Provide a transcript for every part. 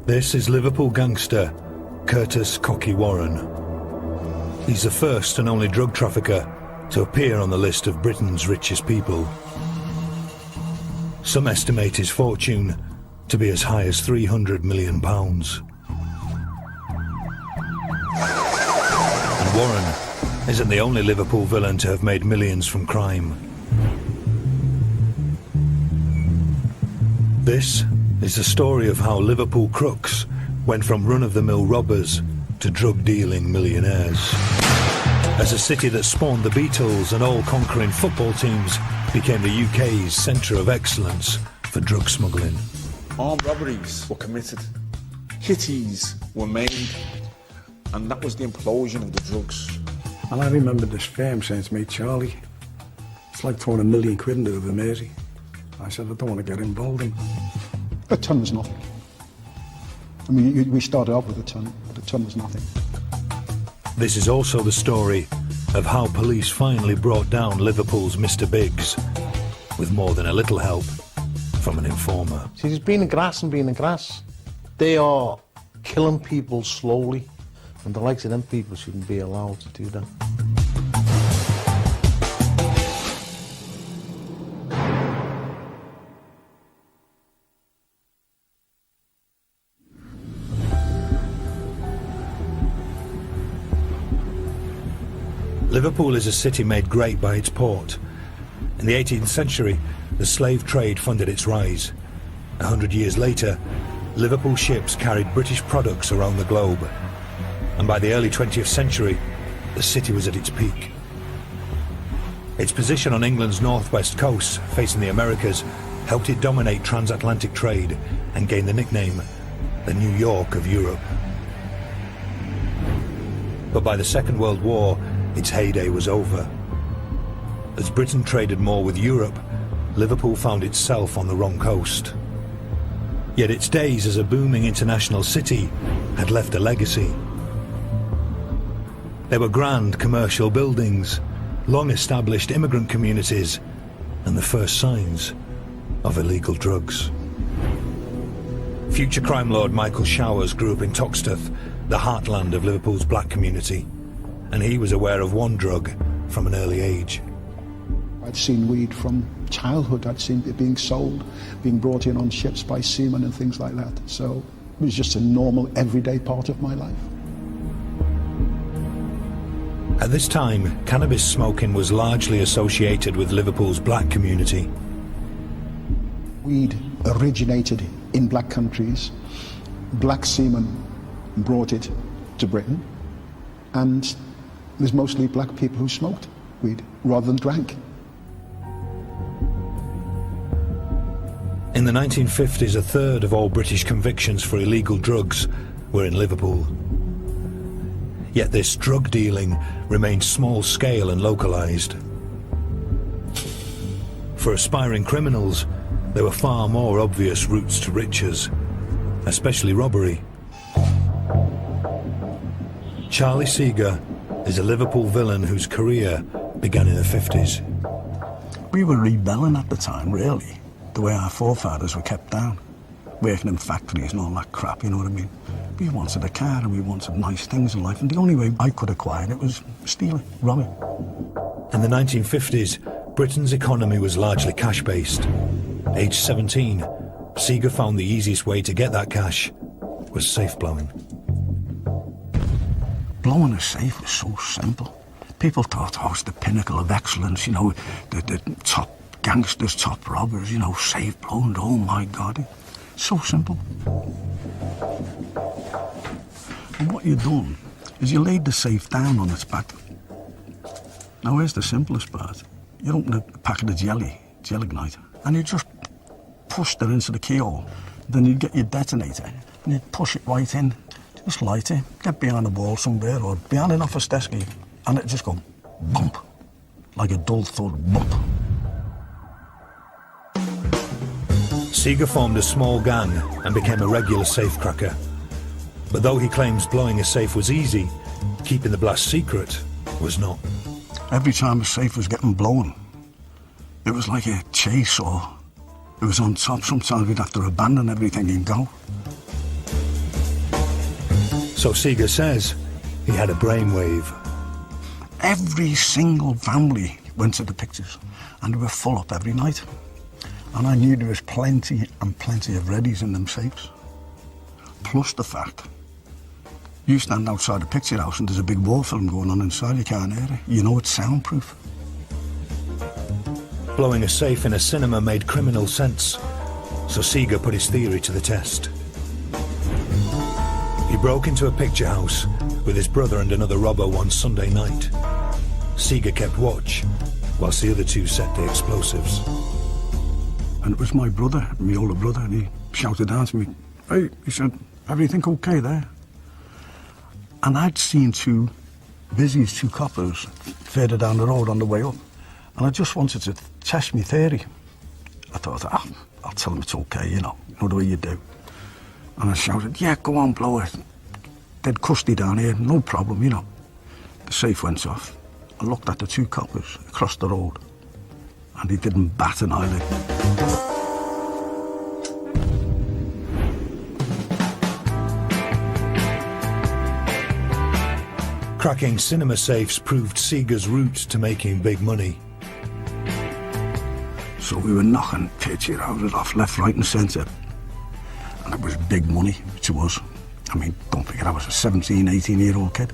This is Liverpool gangster Curtis "Cocky" Warren. He's the first and only drug trafficker to appear on the list of Britain's richest people. Some estimate his fortune to be as high as £300 million. And Warren isn't the only Liverpool villain to have made millions from crime. This is the story of how Liverpool crooks went from run-of-the-mill robbers to drug-dealing millionaires. As a city that spawned the Beatles and all-conquering football teams became the UK's centre of excellence for drug smuggling. Armed robberies were committed, kitties were made, and that was the implosion of the drugs. And I remember this firm saying to me, "Charlie, it's like throwing £1 million into the Mersey." I said, "I don't want to get involved in." A ton was nothing. I mean, we started off with a ton, but a ton was nothing. This is also the story of how police finally brought down Liverpool's Mr. Biggs, with more than a little help from an informer. See, there's being grass and being grass. They are killing people slowly, and the likes of them people shouldn't be allowed to do that. Liverpool is a city made great by its port. In the 18th century, the slave trade funded its rise. 100 years later, Liverpool ships carried British products around the globe. And by the early 20th century, the city was at its peak. Its position on England's northwest coast, facing the Americas, helped it dominate transatlantic trade and gain the nickname, the New York of Europe. But by the Second World War, its heyday was over. As Britain traded more with Europe, Liverpool found itself on the wrong coast. Yet its days as a booming international city had left a legacy. There were grand commercial buildings, long-established immigrant communities, and the first signs of illegal drugs. Future crime lord Michael Showers grew up in Toxteth, the heartland of Liverpool's black community, and he was aware of one drug from an early age. I'd seen weed from childhood. I'd seen it being sold, being brought in on ships by seamen and things like that. So it was just a normal, everyday part of my life. At this time, cannabis smoking was largely associated with Liverpool's black community. Weed originated in black countries. Black seamen brought it to Britain, and there's mostly black people who smoked weed rather than drank. In the 1950s, a third of all British convictions for illegal drugs were in Liverpool. Yet this drug dealing remained small-scale and localised. For aspiring criminals, there were far more obvious routes to riches, especially robbery. Charlie Seeger is a Liverpool villain whose career began in the 50s. We were rebelling at the time, really, the way our forefathers were kept down, working in factories and all that crap, you know what I mean? We wanted a car and we wanted nice things in life, and the only way I could acquire it was stealing, robbing. In the 1950s, Britain's economy was largely cash-based. Aged 17, Seeger found the easiest way to get that cash was safe blowing. Blowing a safe was so simple. People thought, oh, it's the pinnacle of excellence, you know, the top gangsters, top robbers, you know, safe blowing, oh my God. It's so simple. And what you done is you laid the safe down on its back. Now here's the simplest part. You open a packet of jelly igniter, and you just pushed it into the keyhole. Then you'd get your detonator, and you'd push it right in. Just light it, get behind the wall somewhere, or behind an office desk, and it'd just go bump, like a dull thud bump. Seeger formed a small gang and became a regular safecracker. But though he claims blowing a safe was easy, keeping the blast secret was not. Every time a safe was getting blown, it was like a chase, or it was on top. Sometimes we'd have to abandon everything and go. So Seeger says he had a brainwave. Every single family went to the pictures, and they were full up every night. And I knew there was plenty and plenty of readies in them safes. Plus the fact, you stand outside a picture house and there's a big war film going on inside, you can't hear it. You know it's soundproof. Blowing a safe in a cinema made criminal sense, so Seeger put his theory to the test. He broke into a picture house with his brother and another robber one Sunday night. Seeger kept watch, whilst the other two set the explosives. And it was my brother, my older brother, and he shouted down to me, "Hey," he said, "everything okay there?" And I'd seen two coppers further down the road on the way up. And I just wanted to test my theory. I thought, I'll tell them it's okay, you know the way you do. And I shouted, "Yeah, go on, blow it. They'd custody down here, no problem, you know." The safe went off. I looked at the two coppers across the road, and he didn't bat an eyelid. Cracking cinema safes proved Seeger's route to making big money. So we were knocking picture houses off left, right and centre. And it was big money to us. I mean, don't forget I was a 17, 18-year-old kid.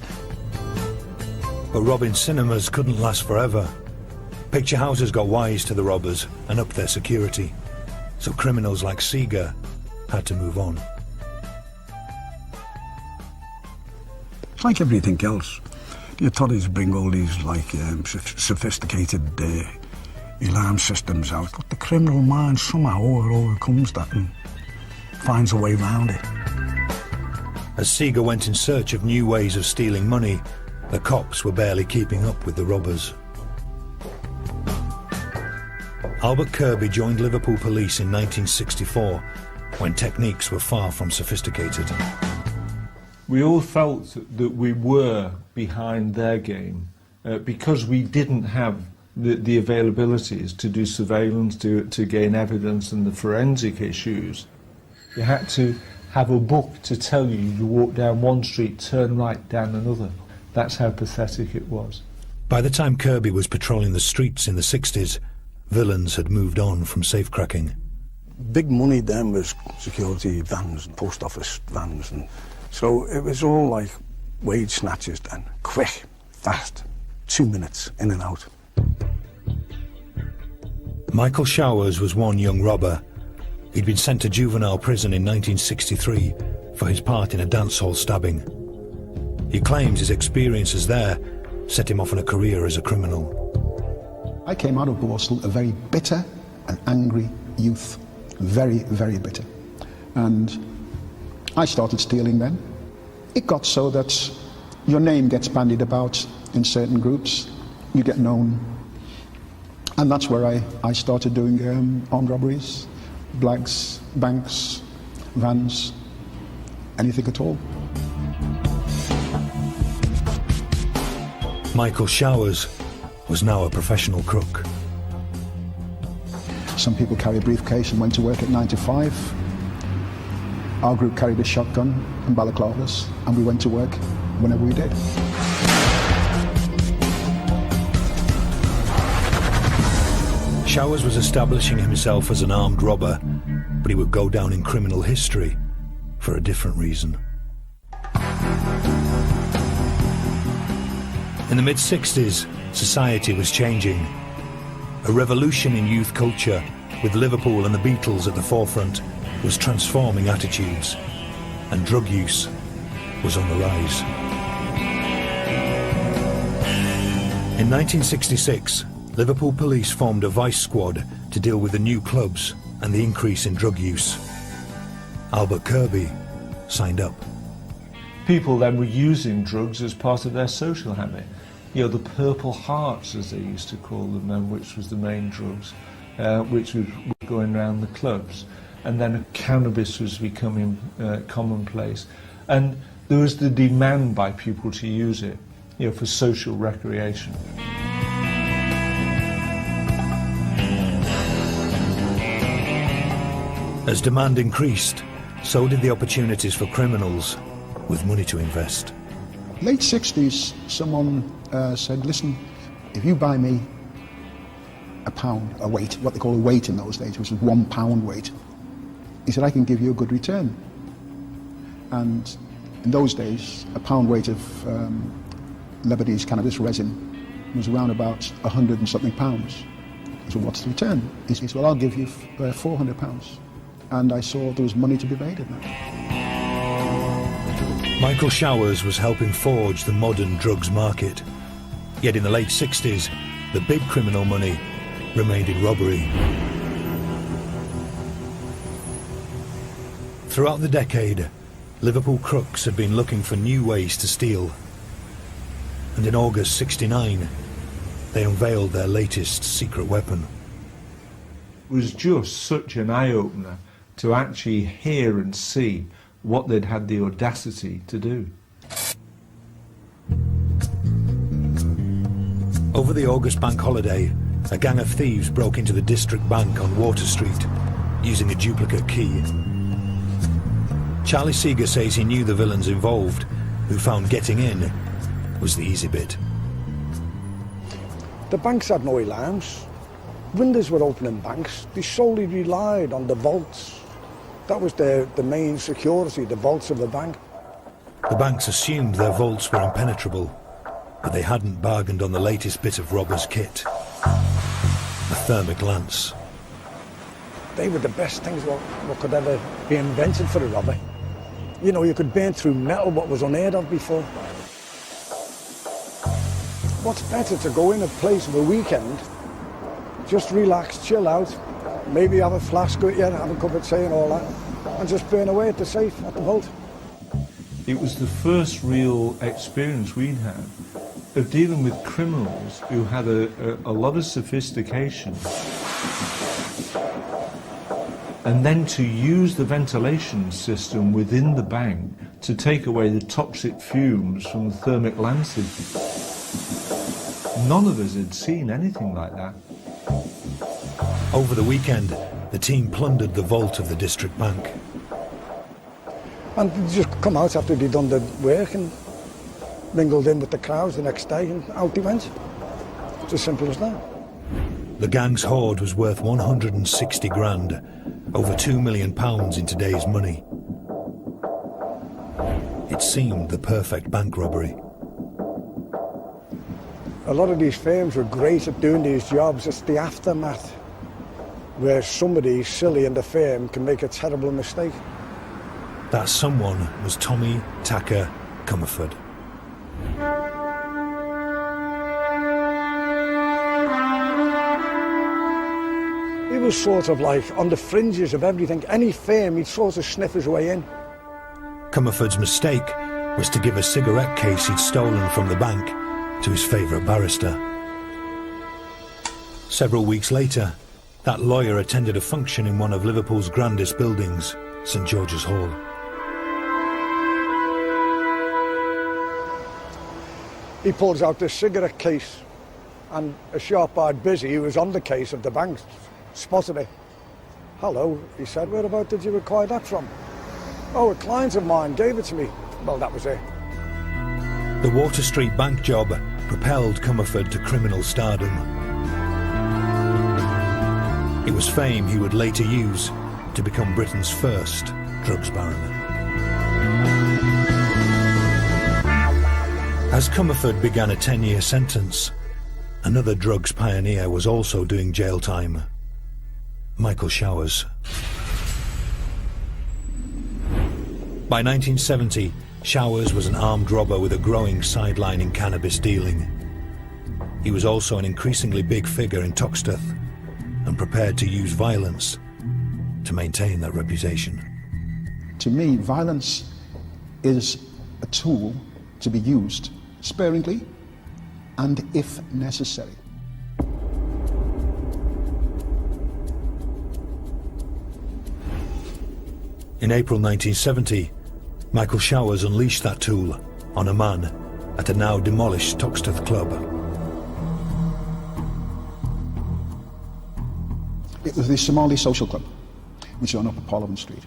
But robbing cinemas couldn't last forever. Picture houses got wise to the robbers and upped their security. So criminals like Seeger had to move on. It's like everything else. The authorities bring all these sophisticated alarm systems out, but the criminal mind somehow overcomes that and finds a way around it. As Seeger went in search of new ways of stealing money, the cops were barely keeping up with the robbers. Albert Kirby joined Liverpool police in 1964, when techniques were far from sophisticated. We all felt that we were behind their game because we didn't have the availabilities to do surveillance, to gain evidence and the forensic issues. You had to have a book to tell you walk down one street, turn right down another. That's how pathetic it was. By the time Kirby was patrolling the streets in the 60s, villains had moved on from safecracking. Big money then was security vans, post office vans, and so it was all like wage snatchers then. Quick, fast, 2 minutes, in and out. Michael Showers was one young robber. He'd been sent to juvenile prison in 1963 for his part in a dance hall stabbing. He claims his experiences there set him off on a career as a criminal. I came out of Borstal a very bitter and angry youth. Very, very bitter. And I started stealing then. It got so that your name gets bandied about in certain groups. You get known. And that's where I started doing armed robberies, blags, banks, vans, anything at all. Michael Showers was now a professional crook. Some people carry a briefcase and went to work at 9 to 5. Our group carried a shotgun and balaclavas, and we went to work whenever we did. Showers was establishing himself as an armed robber, but he would go down in criminal history for a different reason. In the mid-60s, society was changing. A revolution in youth culture, with Liverpool and the Beatles at the forefront, was transforming attitudes, and drug use was on the rise. In 1966, Liverpool police formed a vice squad to deal with the new clubs and the increase in drug use. Albert Kirby signed up. People then were using drugs as part of their social habit. You know, the Purple Hearts, as they used to call them then, which was the main drugs, which were going around the clubs. And then cannabis was becoming commonplace. And there was the demand by people to use it, you know, for social recreation. As demand increased, so did the opportunities for criminals. with money to invest. Late 60s, someone said, listen, if you buy me a pound, a weight, what they call a weight in those days, which was 1 pound weight, he said, I can give you a good return. And in those days, a pound weight of Lebanese cannabis resin was around about 100 and something pounds. So what's the return? He said, well, I'll give you 400 pounds. And I saw there was money to be made in that. Michael Showers was helping forge the modern drugs market. Yet in the late 60s, the big criminal money remained in robbery. Throughout the decade, Liverpool crooks had been looking for new ways to steal. And in August '69, they unveiled their latest secret weapon. It was just such an eye-opener to actually hear and see what they'd had the audacity to do. Over the August bank holiday, a gang of thieves broke into the district bank on Water Street using a duplicate key. Charlie Seeger says he knew the villains involved, who found getting in was the easy bit. The banks had no alarms. Windows were open in banks. They solely relied on the vaults. That was the main security, the vaults of the bank. The banks assumed their vaults were impenetrable, but they hadn't bargained on the latest bit of robber's kit, a thermic lance. They were the best things what could ever be invented for a robber. You know, you could burn through metal what was unheard of before. What's better to go in a place of a weekend, just relax, chill out, maybe have a flask with you, have a cup of tea and all that, and just burn away at the safe, at the vault. It was the first real experience we'd had of dealing with criminals who had a lot of sophistication, and then to use the ventilation system within the bank to take away the toxic fumes from the thermic lances. None of us had seen anything like that. Over the weekend, the team plundered the vault of the district bank. And they just come out after they'd done the work and mingled in with the crowds the next day, and out they went. It's as simple as that. The gang's hoard was worth 160 grand, over £2 million in today's money. It seemed the perfect bank robbery. A lot of these firms were great at doing these jobs. It's the aftermath where somebody silly in the firm can make a terrible mistake. That someone was Tommy Tacker Comerford. He was sort of like on the fringes of everything. Any firm, he'd sort of sniff his way in. Comerford's mistake was to give a cigarette case he'd stolen from the bank to his favourite barrister. Several weeks later, that lawyer attended a function in one of Liverpool's grandest buildings, St George's Hall. He pulls out this cigarette case, and a sharp-eyed busy who was on the case of the bank spotted it. Hello, he said, whereabout did you acquire that from? Oh, a client of mine gave it to me. Well, that was it. The Water Street bank job propelled Comerford to criminal stardom. It was fame he would later use to become Britain's first drugs baron. As Comerford began a 10-year sentence, another drugs pioneer was also doing jail time. Michael Showers. By 1970, Showers was an armed robber with a growing sideline in cannabis dealing. He was also an increasingly big figure in Toxteth and prepared to use violence to maintain that reputation. To me, violence is a tool to be used sparingly and if necessary. In April 1970, Michael Showers unleashed that tool on a man at a now demolished Toxteth club. It was the Somali Social Club, which is on Upper Parliament Street.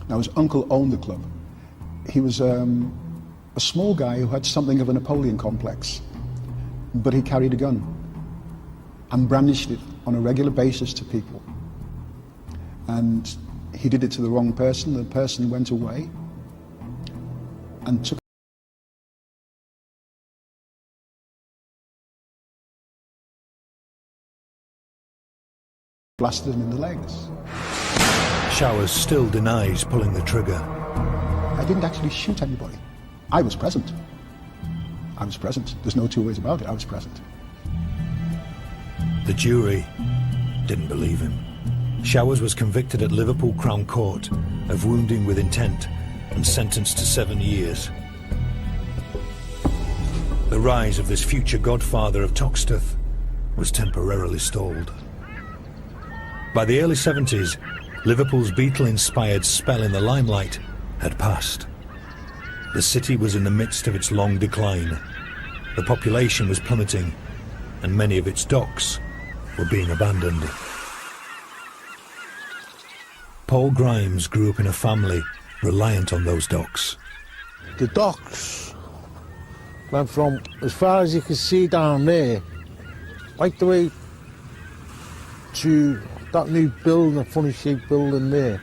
Now, his uncle owned the club. He was a small guy who had something of a Napoleon complex, but he carried a gun and brandished it on a regular basis to people. And he did it to the wrong person. The person went away and took blasted him in the legs. Showers still denies pulling the trigger. I didn't actually shoot anybody. I was present. I was present. There's no two ways about it. I was present. The jury didn't believe him. Showers was convicted at Liverpool Crown Court of wounding with intent and sentenced to 7 years. The rise of this future godfather of Toxteth was temporarily stalled. By the early 70s, Liverpool's Beatle-inspired spell in the limelight had passed. The city was in the midst of its long decline. The population was plummeting, and many of its docks were being abandoned. Paul Grimes grew up in a family reliant on those docks. The docks went from as far as you could see down there, right the way to that new building, a funny shaped building there,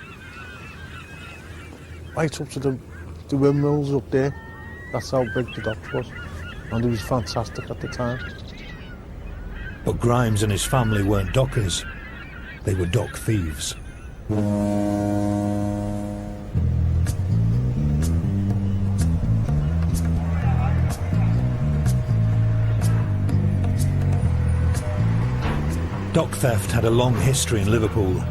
right up to the windmills up there. That's how big the docks was, and it was fantastic at the time. But Grimes and his family weren't dockers, they were dock thieves. Dock theft had a long history in Liverpool.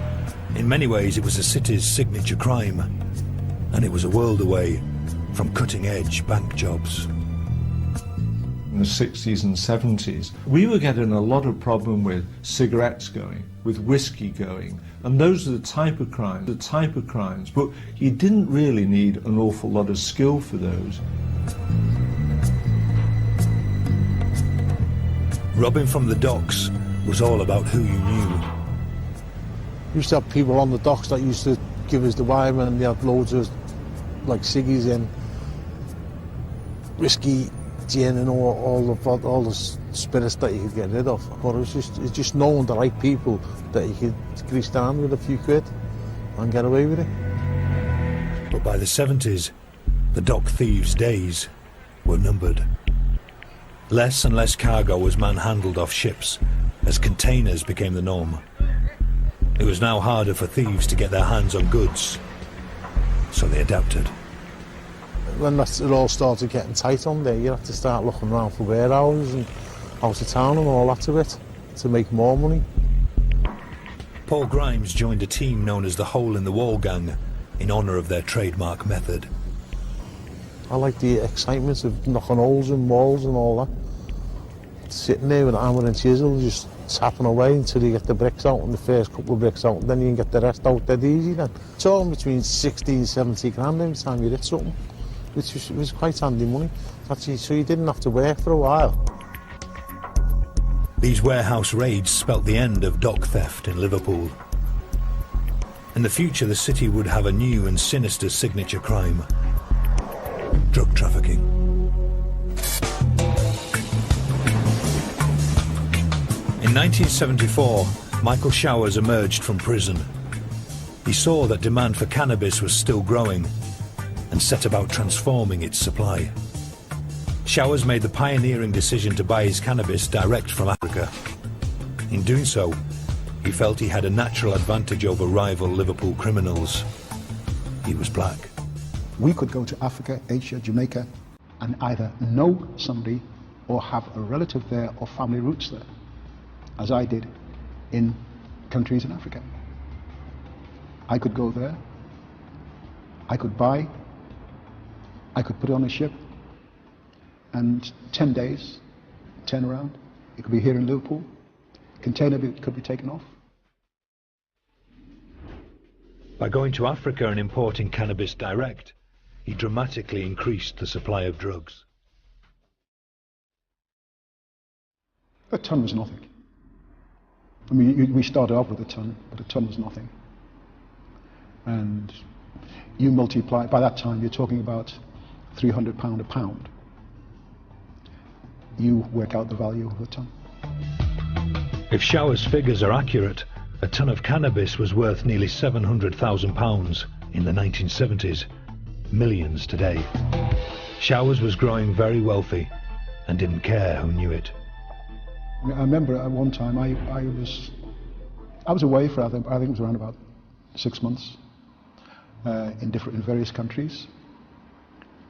In many ways it was the city's signature crime, and it was a world away from cutting-edge bank jobs. In the 60s and 70s, we were getting a lot of problem with cigarettes going, with whiskey going, and those are the type of crimes, but you didn't really need an awful lot of skill for those. Robbing from the docks was all about who you knew. We used to have people on the docks that used to give us the wine, and they had loads of like ciggies and whiskey, gin, and all the spirits that you could get rid of. But it's just knowing the right people that you could grease down with a few quid and get away with it. But by the 70s, the dock thieves' days were numbered. Less and less cargo was manhandled off ships as containers became the norm. It was now harder for thieves to get their hands on goods, so they adapted. When it all started getting tight on there, you had to start looking around for warehouses and out of town and all that to it to make more money. Paul Grimes joined a team known as the Hole in the Wall Gang in honour of their trademark method. I like the excitement of knocking holes in walls and all that. Sitting there with a hammer and chisel, just tapping away until you get the bricks out, and the first couple of bricks out, and then you can get the rest out dead easy then. Talking between 60 and 70 grand every time you did something, which was quite handy money. Actually, so you didn't have to work for a while. These warehouse raids spelt the end of dock theft in Liverpool. In the future, the city would have a new and sinister signature crime: drug trafficking. In 1974, Michael Showers emerged from prison. He saw that demand for cannabis was still growing and set about transforming its supply. Showers made the pioneering decision to buy his cannabis direct from Africa. In doing so, he felt he had a natural advantage over rival Liverpool criminals. He was black. We could go to Africa, Asia, Jamaica, and either know somebody or have a relative there or family roots there, as I did in countries in Africa. I could go there, I could buy, I could put it on a ship, and 10 days, turn around. It could be here in Liverpool. Container could be taken off. By going to Africa and importing cannabis direct, he dramatically increased the supply of drugs. A ton was nothing. I mean, we started off with a ton, but a ton was nothing. And you multiply, by that time you're talking about £300 a pound, you work out the value of a ton. If Shower's figures are accurate, a ton of cannabis was worth nearly £700,000 in the 1970s, millions today. Showers was growing very wealthy and didn't care who knew it. I remember at one time I was away for I think it was around about 6 months in various countries,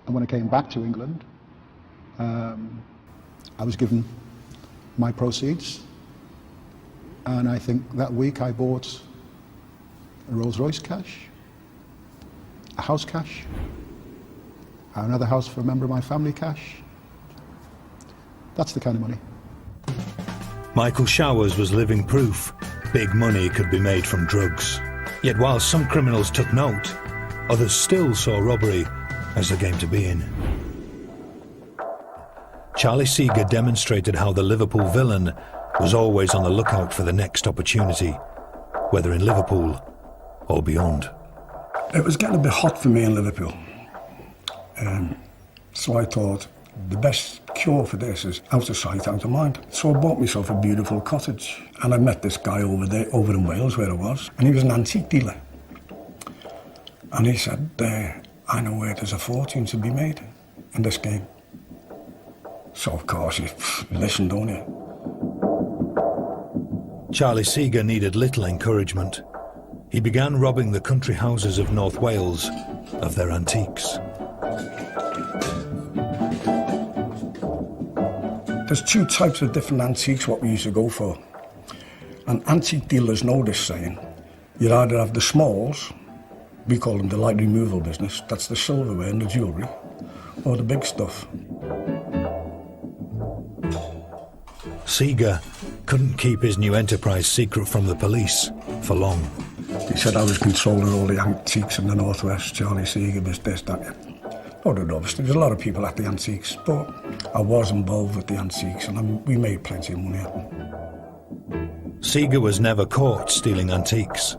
and when I came back to England, I was given my proceeds, and I think that week I bought a Rolls-Royce cash, a house cash, another house for a member of my family cash. That's the kind of money. Michael Showers was living proof big money could be made from drugs. Yet while some criminals took note, others still saw robbery as a game to be in. Charlie Seeger demonstrated how the Liverpool villain was always on the lookout for the next opportunity, whether in Liverpool or beyond. It was getting a bit hot for me in Liverpool. So I thought the best cure for this is out of sight, out of mind. So I bought myself a beautiful cottage, and I met this guy over in Wales where I was, and he was an antique dealer. And he said, I know where there's a fortune to be made in this game. So of course you listen, don't you? Charlie Seeger needed little encouragement. He began robbing the country houses of North Wales of their antiques. There's two types of different antiques what we used to go for. And antique dealers know this saying. You either have the smalls, we call them the light removal business, that's the silverware and the jewellery, or the big stuff. Seeger couldn't keep his new enterprise secret from the police for long. He said I was controlling all the antiques in the Northwest. Charlie Seeger was this, that. Oh, obviously, there's a lot of people at the antiques, but I was involved with the antiques, and we made plenty of money at them. Seeger was never caught stealing antiques.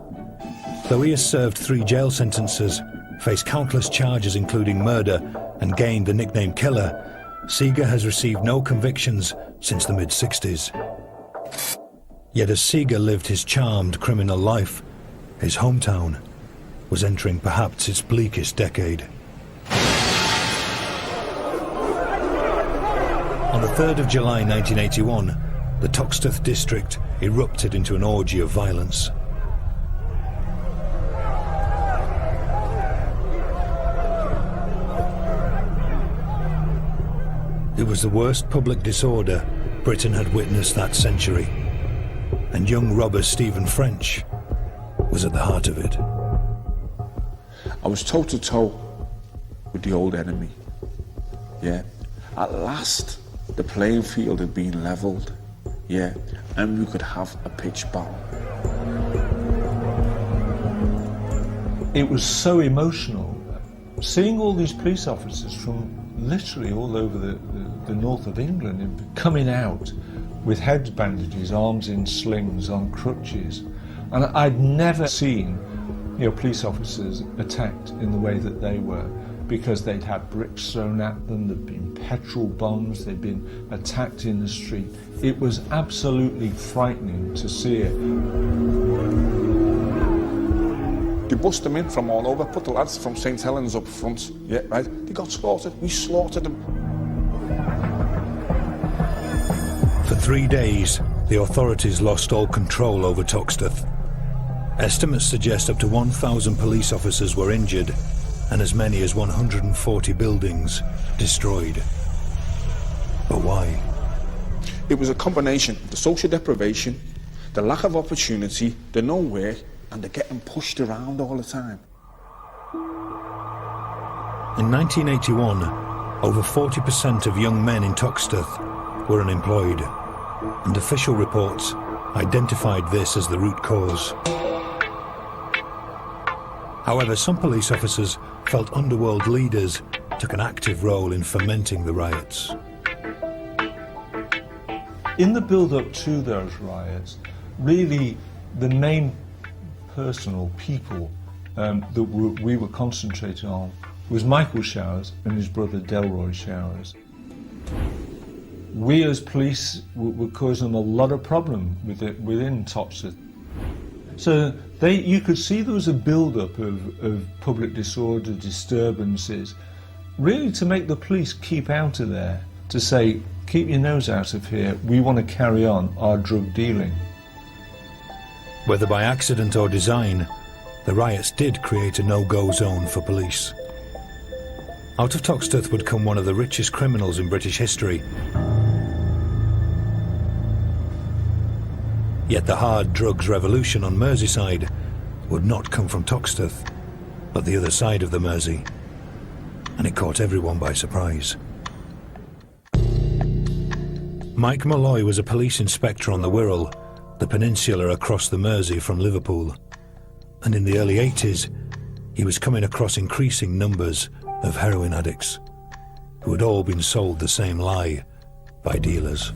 Though he has served 3 jail sentences, faced countless charges including murder, and gained the nickname Killer, Seeger has received no convictions since the mid-60s. Yet as Seeger lived his charmed criminal life, his hometown was entering perhaps its bleakest decade. On the 3rd of July 1981, the Toxteth district erupted into an orgy of violence. It was the worst public disorder Britain had witnessed that century, and young robber Stephen French was at the heart of it. I was toe-to-toe with the old enemy. Yeah. At last, the playing field had been levelled. Yeah. And we could have a pitch battle. It was so emotional. Seeing all these police officers from literally all over the north of England coming out with head bandages, arms in slings, on crutches. And I'd never seen, police officers attacked in the way that they were, because they'd had bricks thrown at them, there'd been petrol bombs, they'd been attacked in the street. It was absolutely frightening to see it. They bust them in from all over, put the lads from St. Helens up front, yeah, right? They got slaughtered, we slaughtered them. For 3 days, the authorities lost all control over Toxteth. Estimates suggest up to 1,000 police officers were injured and as many as 140 buildings destroyed. But why? It was a combination of the social deprivation, the lack of opportunity, the no work, and they're getting pushed around all the time. In 1981, over 40% of young men in Toxteth were unemployed, and official reports identified this as the root cause. However, some police officers felt underworld leaders took an active role in fomenting the riots. In the build-up to those riots, really the main person or people that we were concentrating on was Michael Showers and his brother Delroy Showers. We as police were causing them a lot of problem within Topsett. So you could see there was a build-up of public disorder, disturbances, really to make the police keep out of there, to say, keep your nose out of here, we want to carry on our drug dealing. Whether by accident or design, the riots did create a no-go zone for police. Out of Toxteth would come one of the richest criminals in British history. Yet the hard drugs revolution on Merseyside would not come from Toxteth, but the other side of the Mersey, and it caught everyone by surprise. Mike Malloy was a police inspector on the Wirral, the peninsula across the Mersey from Liverpool, and in the early 80s he was coming across increasing numbers of heroin addicts who had all been sold the same lie by dealers.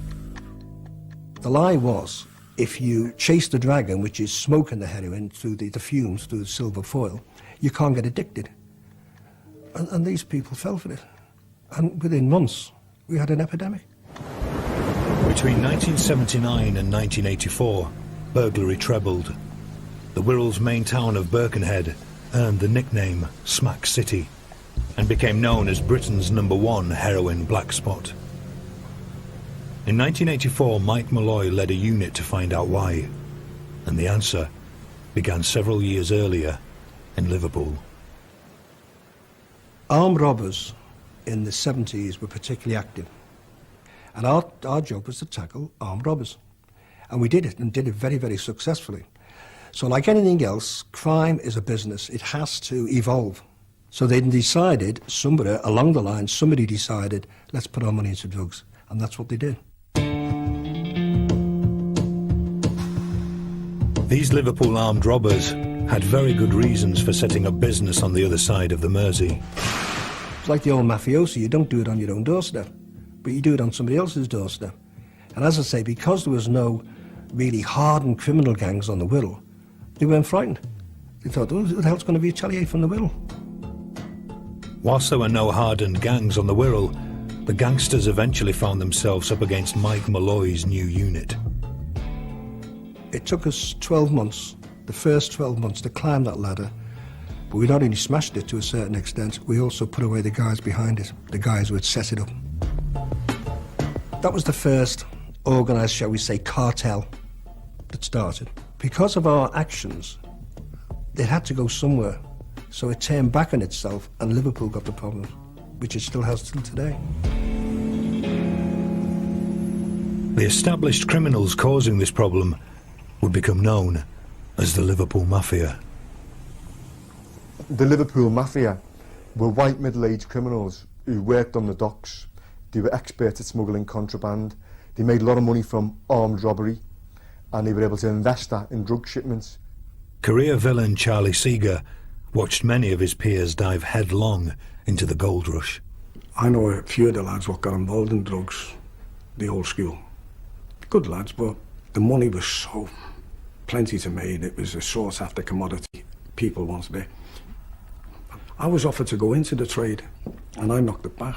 The lie was, if you chase the dragon, which is smoking the heroin through the fumes, through the silver foil, you can't get addicted. And these people fell for it. And within months, we had an epidemic. Between 1979 and 1984, burglary trebled. The Wirral's main town of Birkenhead earned the nickname Smack City and became known as Britain's #1 heroin black spot. In 1984, Mike Malloy led a unit to find out why, and the answer began several years earlier in Liverpool. Armed robbers in the 70s were particularly active, and our job was to tackle armed robbers. And we did it, and did it very, very successfully. So like anything else, crime is a business. It has to evolve. So they decided, somewhere along the line, somebody decided, let's put our money into drugs. And that's what they did. These Liverpool armed robbers had very good reasons for setting up business on the other side of the Mersey. It's like the old mafiosi. You don't do it on your own doorstep, but you do it on somebody else's doorstep. And as I say, because there was no really hardened criminal gangs on the Wirral, they weren't frightened. They thought, oh, who the hell's going to retaliate from the Wirral? Whilst there were no hardened gangs on the Wirral, the gangsters eventually found themselves up against Mike Malloy's new unit. It took us 12 months, the first 12 months, to climb that ladder. But we not only smashed it to a certain extent, we also put away the guys behind it, the guys who had set it up. That was the first organised, shall we say, cartel that started. Because of our actions, they had to go somewhere. So it turned back on itself, and Liverpool got the problem, which it still has till today. The established criminals causing this problem would become known as the Liverpool Mafia. The Liverpool Mafia were white middle-aged criminals who worked on the docks. They were experts at smuggling contraband. They made a lot of money from armed robbery, and they were able to invest that in drug shipments. Career villain Charlie Seeger watched many of his peers dive headlong into the gold rush. I know a few of the lads what got involved in drugs, the old school. Good lads, but the money was so plenty to me. It was a sought after commodity. People wanted it. I was offered to go into the trade, and I knocked it back.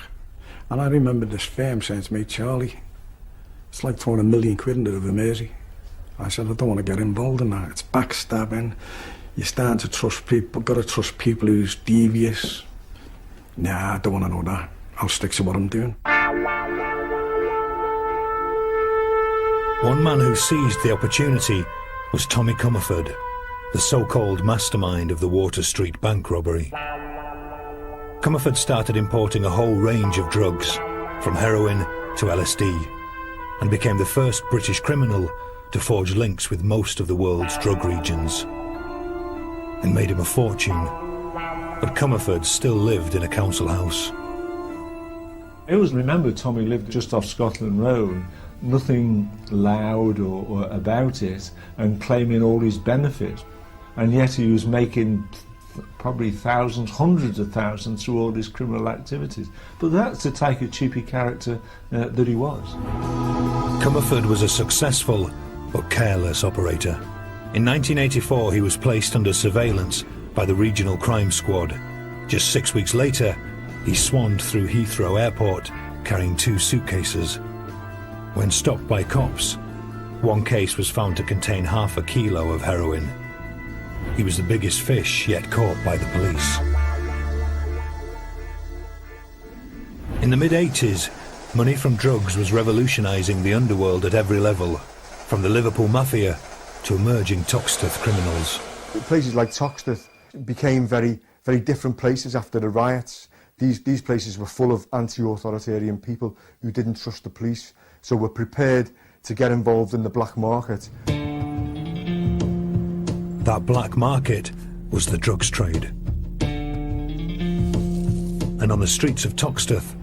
And I remember this firm saying to me, Charlie, it's like throwing £1 million into the Mersey. I said, I don't want to get involved in that. It's backstabbing. You're starting to trust people. Got to trust people who's devious. Nah, I don't want to know that. I'll stick to what I'm doing. One man who seized the opportunity was Tommy Comerford, the so-called mastermind of the Water Street bank robbery. Comerford started importing a whole range of drugs, from heroin to LSD, and became the first British criminal to forge links with most of the world's drug regions, and made him a fortune. But Comerford still lived in a council house. I always remember Tommy lived just off Scotland Road, nothing loud or about it, and claiming all his benefit. And yet he was making probably thousands, hundreds of thousands through all his criminal activities. But that's the type of cheapy character that he was. Comerford was a successful but careless operator. In 1984 he was placed under surveillance by the Regional Crime Squad Just 6 weeks later, he swanned through Heathrow Airport carrying 2 suitcases. When stopped by cops, one case was found to contain half a kilo of heroin. He was the biggest fish yet caught by the police. In the mid-80s, money from drugs was revolutionising the underworld at every level, from the Liverpool Mafia to emerging Toxteth criminals. Places like Toxteth became very, very different places after the riots. These places were full of anti-authoritarian people who didn't trust the police, so were prepared to get involved in the black market. That black market was the drugs trade. And on the streets of Toxteth,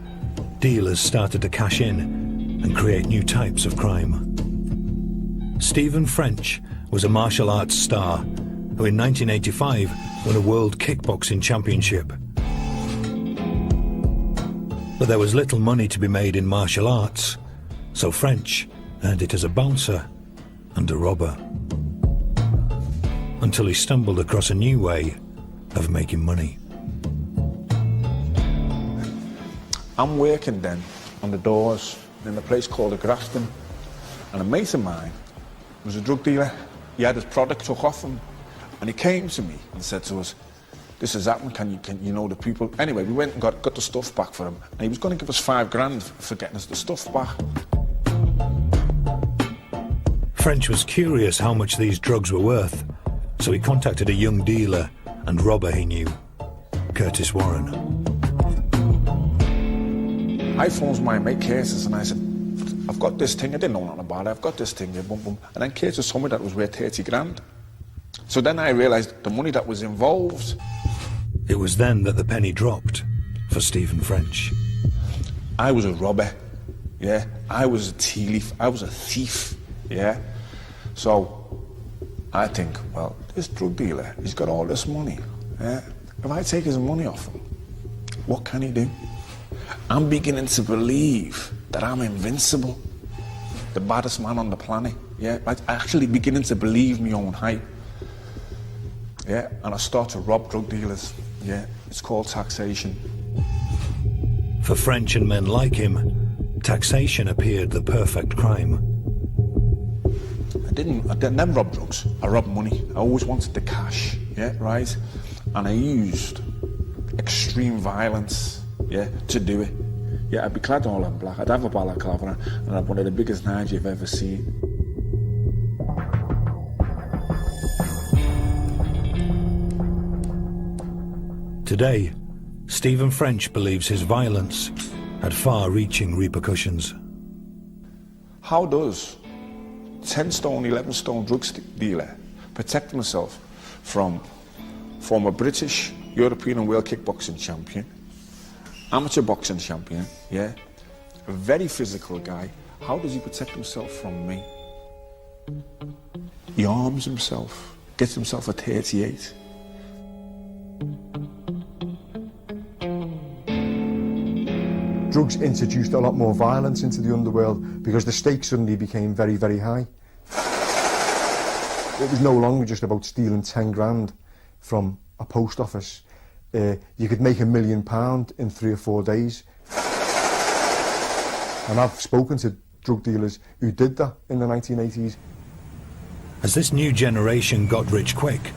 dealers started to cash in and create new types of crime. Stephen French was a martial arts star who in 1985 won a world kickboxing championship. But there was little money to be made in martial arts, so French earned it as a bouncer and a robber. Until he stumbled across a new way of making money. I'm working then on the doors in a place called the Grafton, and a mate of mine was a drug dealer. He had his product took off him, and he came to me and said to us, "This has happened, can you know the people?" Anyway, we went and got the stuff back for him, and he was going to give us £5 for getting us the stuff back. French was curious how much these drugs were worth, so he contacted a young dealer and robber he knew, Curtis Warren. I phoned my mate Curtis and I said, "I've got this thing," I didn't know nothing about it, "I've got this thing here, boom, boom." And then Curtis told me that it was worth 30 grand. So then I realised the money that was involved. It was then that the penny dropped for Stephen French. I was a robber, yeah. I was a tea leaf, I was a thief, yeah. So I think, well, this drug dealer, he's got all this money, yeah. If I take his money off him, what can he do? I'm beginning to believe that I'm invincible, the baddest man on the planet, yeah. I'm actually beginning to believe my own hype, yeah. And I start to rob drug dealers, yeah. It's called taxation. For French and men like him, taxation appeared the perfect crime. I never robbed drugs. I robbed money. I always wanted the cash, yeah, right? And I used extreme violence, yeah, to do it. Yeah, I'd be clad all in black. I'd have a balaclava and I'd have one of the biggest knives you've ever seen. Today, Stephen French believes his violence had far-reaching repercussions. How does 10 stone, 11 stone drug dealer protect himself from former British, European and world kickboxing champion, amateur boxing champion, yeah, a very physical guy? How does he protect himself from me? He arms himself, gets himself a 38. Drugs introduced a lot more violence into the underworld because the stakes suddenly became very, very high. It was no longer just about stealing 10 grand from a post office. You could make £1 million in 3 or 4 days. And I've spoken to drug dealers who did that in the 1980s. As this new generation got rich quick,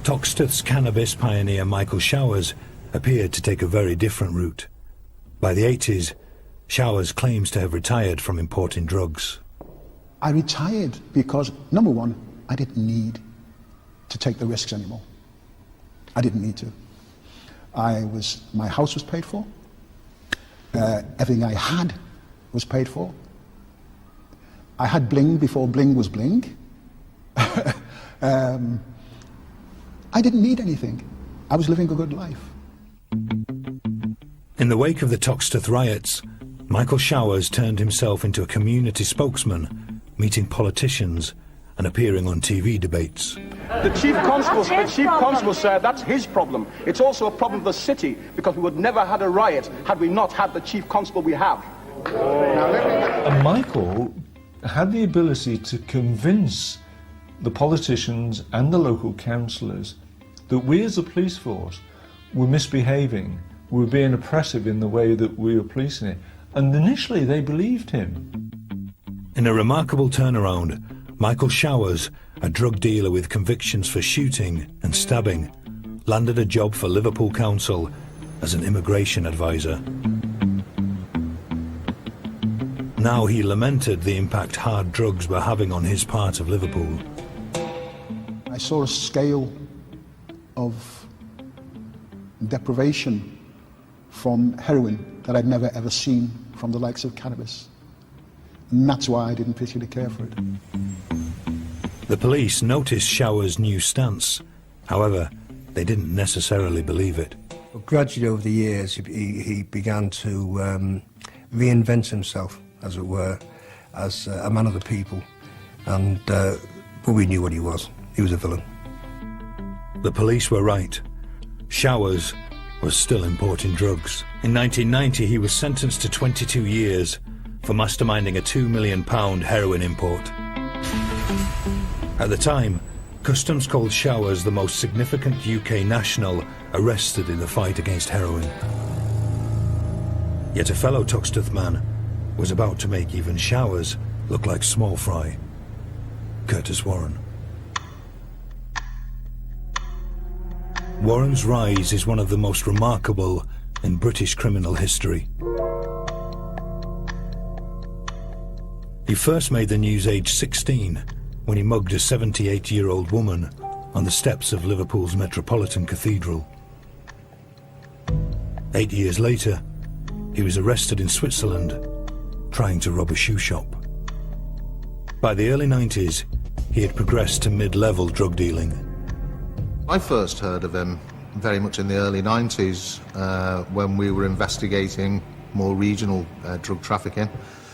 Toxteth's cannabis pioneer Michael Showers appeared to take a very different route. By the 80s, Showers claims to have retired from importing drugs. I retired because, number one, I didn't need to take the risks anymore. I didn't need to. My house was paid for. Everything I had was paid for. I had bling before bling was bling. I didn't need anything. I was living a good life. In the wake of the Toxteth riots, Michael Showers turned himself into a community spokesman, meeting politicians and appearing on TV debates. The chief constable said that's his problem. It's also a problem of the city, because we would never have had a riot had we not had the chief constable we have. And Michael had the ability to convince the politicians and the local councillors that we as a police force were misbehaving, were being oppressive in the way that we were policing it. And initially they believed him. In a remarkable turnaround, Michael Showers, a drug dealer with convictions for shooting and stabbing, landed a job for Liverpool Council as an immigration advisor. Now he lamented the impact hard drugs were having on his part of Liverpool. I saw a scale of deprivation from heroin that I'd never ever seen from the likes of cannabis. And that's why I didn't particularly care for it. The police noticed Showers' new stance. However, they didn't necessarily believe it. But gradually over the years, he began to reinvent himself, as it were, as a man of the people. And but we knew what he was. He was a villain. The police were right. Showers was still importing drugs. In 1990, he was sentenced to 22 years for masterminding a £2 million heroin import. At the time, Customs called Showers the most significant UK national arrested in the fight against heroin. Yet a fellow Toxteth man was about to make even Showers look like small fry. Curtis Warren. Warren's rise is one of the most remarkable in British criminal history. He first made the news aged 16 when he mugged a 78-year-old woman on the steps of Liverpool's Metropolitan Cathedral. 8 years later, he was arrested in Switzerland trying to rob a shoe shop. By the early 90s, he had progressed to mid-level drug dealing. I first heard of him very much in the early 90s when we were investigating more regional drug trafficking.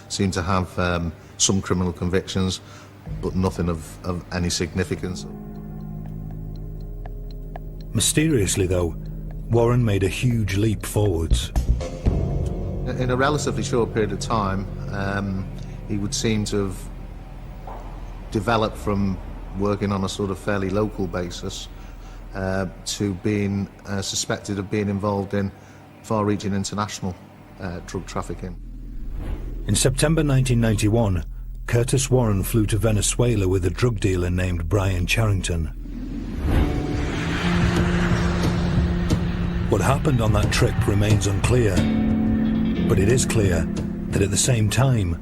Seemed to have some criminal convictions, but nothing of any significance. Mysteriously, though, Warren made a huge leap forwards. In a relatively short period of time, he would seem to have developed from working on a sort of fairly local basis to being suspected of being involved in far-reaching international drug trafficking. In September 1991, Curtis Warren flew to Venezuela with a drug dealer named Brian Charrington. What happened on that trip remains unclear, but it is clear that at the same time,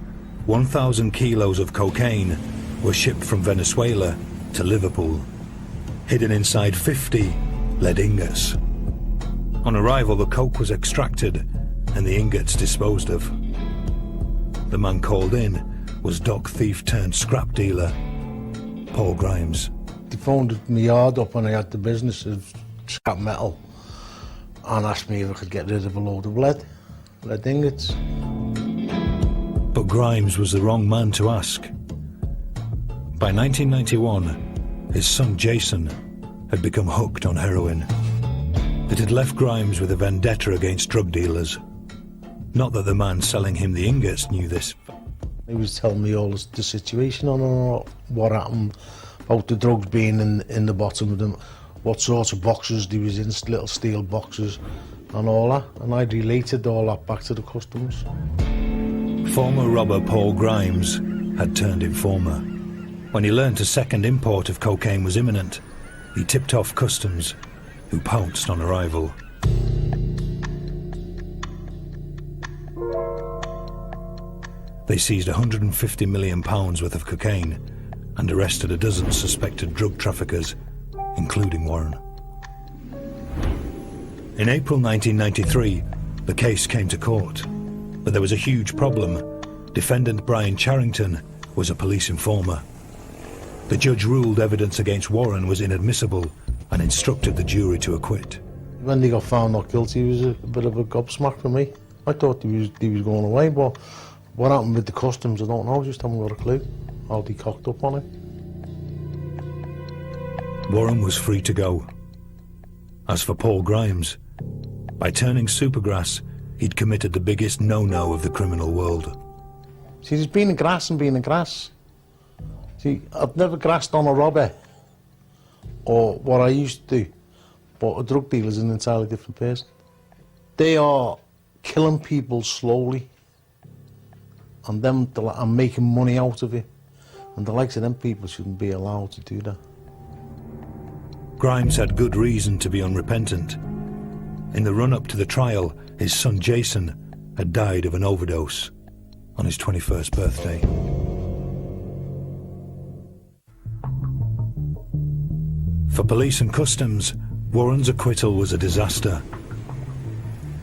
1,000 kilos of cocaine were shipped from Venezuela to Liverpool, hidden inside 50 lead ingots. On arrival, the coke was extracted and the ingots disposed of. The man called in was dock thief turned scrap dealer Paul Grimes. They phoned my yard up when I had the business of scrap metal and asked me if I could get rid of a load of lead ingots. But Grimes was the wrong man to ask. By 1991, his son Jason had become hooked on heroin. It had left Grimes with a vendetta against drug dealers. Not that the man selling him the ingots knew this. He was telling me all the situation on what happened, about the drugs being in the bottom of them, what sorts of boxes they was in, little steel boxes and all that, and I related all that back to the customs. Former robber Paul Grimes had turned informer. When he learned a second import of cocaine was imminent, he tipped off customs, who pounced on arrival. They seized £150 million worth of cocaine and arrested a dozen suspected drug traffickers, including Warren. In April 1993, the case came to court, but there was a huge problem. Defendant Brian Charrington was a police informer. The judge ruled evidence against Warren was inadmissible and instructed the jury to acquit. When they got found not guilty, it was a bit of a gobsmack for me. I thought he was going away, but what happened with the customs, I don't know, just haven't got a clue how they cocked up on it. Warren was free to go. As for Paul Grimes, by turning supergrass, he'd committed the biggest no-no of the criminal world. See, there's been a grass and been a grass. See, I've never grassed on a robber, or what I used to do, But a drug dealer is an entirely different person. They are killing people slowly and making money out of it. And the likes of them people shouldn't be allowed to do that. Grimes had good reason to be unrepentant. In the run-up to the trial, his son Jason had died of an overdose on his 21st birthday. For police and customs, Warren's acquittal was a disaster.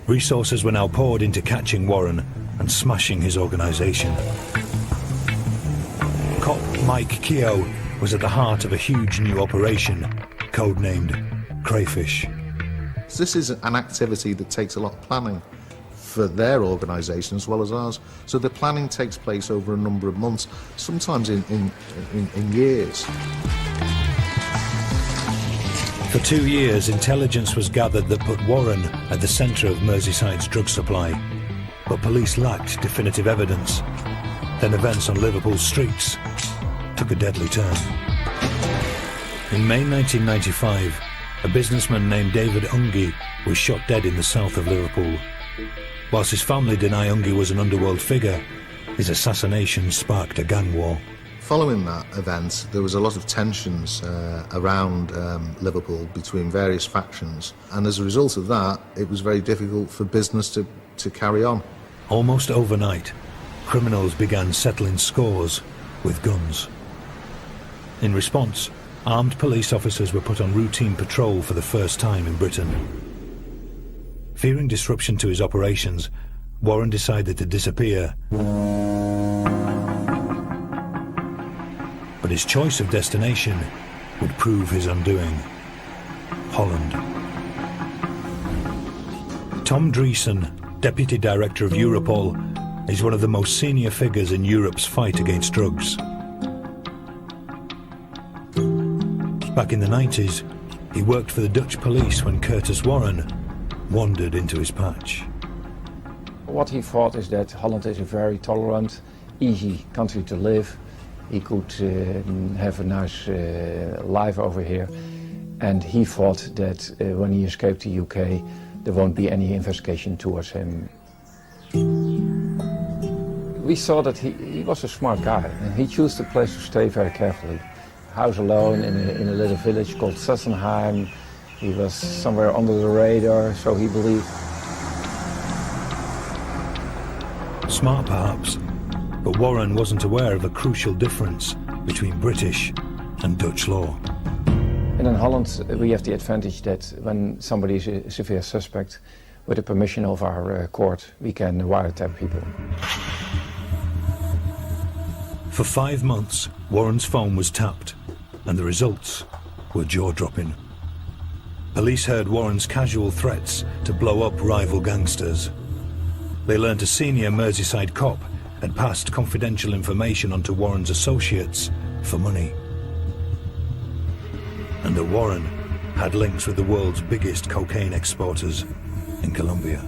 Resources were now poured into catching Warren and smashing his organisation. Cop Mike Keogh was at the heart of a huge new operation, codenamed Crayfish. This is an activity that takes a lot of planning for their organisation as well as ours. So the planning takes place over a number of months, sometimes in years. For 2 years, intelligence was gathered that put Warren at the centre of Merseyside's drug supply, but police lacked definitive evidence. Then events on Liverpool's streets took a deadly turn. In May 1995, a businessman named David Ungi was shot dead in the south of Liverpool. Whilst his family deny Ungi was an underworld figure, his assassination sparked a gang war. Following that event, there was a lot of tensions around Liverpool between various factions, and as a result of that, it was very difficult for business to carry on. Almost overnight, criminals began settling scores with guns. In response, armed police officers were put on routine patrol for the first time in Britain. Fearing disruption to his operations, Warren decided to disappear. But his choice of destination would prove his undoing. Holland. Tom Dreesen, Deputy Director of Europol, is one of the most senior figures in Europe's fight against drugs. Back in the 90s, he worked for the Dutch police when Curtis Warren wandered into his patch. What he thought is that Holland is a very tolerant, easy country to live. He could have a nice life over here. And he thought that when he escaped the UK, there won't be any investigation towards him. We saw that he was a smart guy, and he chose the place to stay very carefully. House alone in a little village called Sassenheim. He was somewhere under the radar, so he believed. Smart perhaps, but Warren wasn't aware of a crucial difference between British and Dutch law. And in Holland, we have the advantage that when somebody is a severe suspect, with the permission of our court, we can wiretap people. For 5 months, Warren's phone was tapped, and the results were jaw-dropping. Police heard Warren's casual threats to blow up rival gangsters. They learned a senior Merseyside cop had passed confidential information onto Warren's associates for money. And that Warren had links with the world's biggest cocaine exporters in Colombia.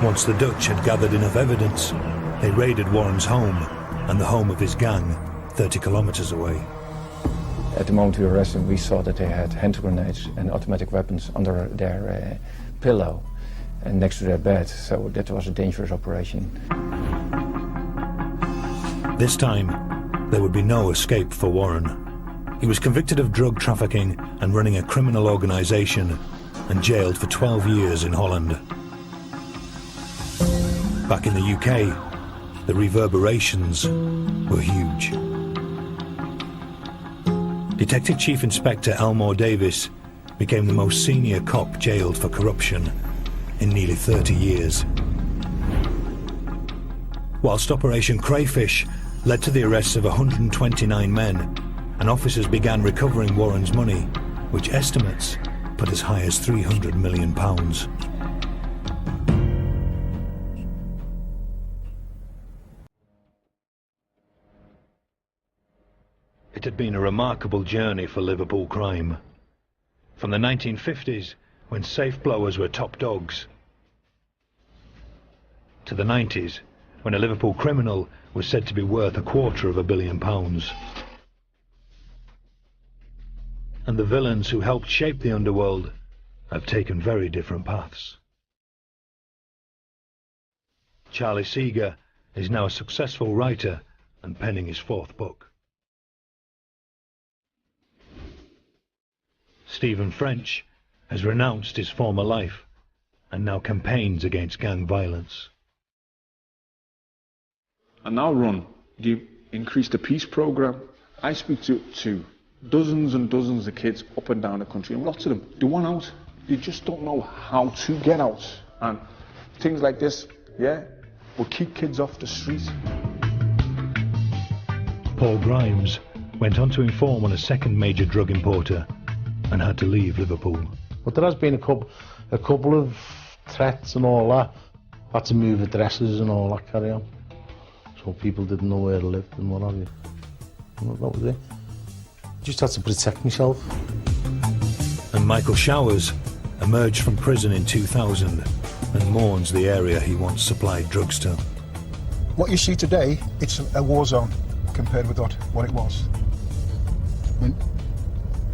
Once the Dutch had gathered enough evidence, they raided Warren's home and the home of his gang 30 kilometers away. At the moment we arrested him, we saw that they had hand grenades and automatic weapons under their pillow and next to their bed, so that was a dangerous operation. This time, there would be no escape for Warren. He was convicted of drug trafficking and running a criminal organization and jailed for 12 years in Holland. Back in the UK, the reverberations were huge. Detective Chief Inspector Elmore Davis became the most senior cop jailed for corruption in nearly 30 years. Whilst Operation Crayfish led to the arrests of 129 men, and officers began recovering Warren's money, which estimates put as high as £300 million. It had been a remarkable journey for Liverpool crime. From the 1950s, when safe blowers were top dogs, to the 90s, when a Liverpool criminal was said to be worth £250 million. And the villains who helped shape the underworld have taken very different paths. Charlie Seeger is now a successful writer and penning his 4th book. Stephen French has renounced his former life and now campaigns against gang violence. And now run the Increase the Peace programme. I speak to dozens and dozens of kids up and down the country, and lots of them, they want out. They just don't know how to get out. And things like this, yeah, will keep kids off the street. Paul Grimes went on to inform on a second major drug importer and had to leave Liverpool. But there has been a couple of threats and all that. Had to move addresses and all that carry on. So people didn't know where I lived and what have you. That was it. Just had to protect myself. And Michael Showers emerged from prison in 2000 and mourns the area he once supplied drugs to. What you see today, it's a war zone compared with what it was. I mean,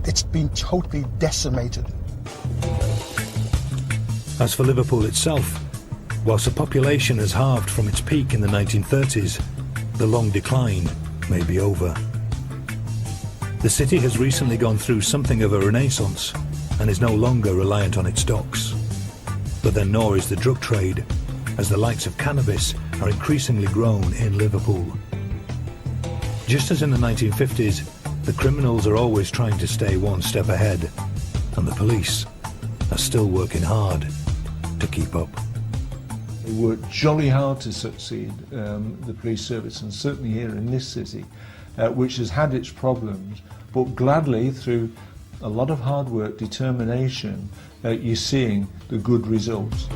it's been totally decimated. As for Liverpool itself, whilst the population has halved from its peak in the 1930s, the long decline may be over. The city has recently gone through something of a renaissance and is no longer reliant on its docks. But then nor is the drug trade, as the likes of cannabis are increasingly grown in Liverpool. Just as in the 1950s, the criminals are always trying to stay one step ahead, and the police are still working hard to keep up. They work jolly hard to succeed, the police service, and certainly here in this city, which has had its problems, but gladly, through a lot of hard work, determination, you're seeing the good results.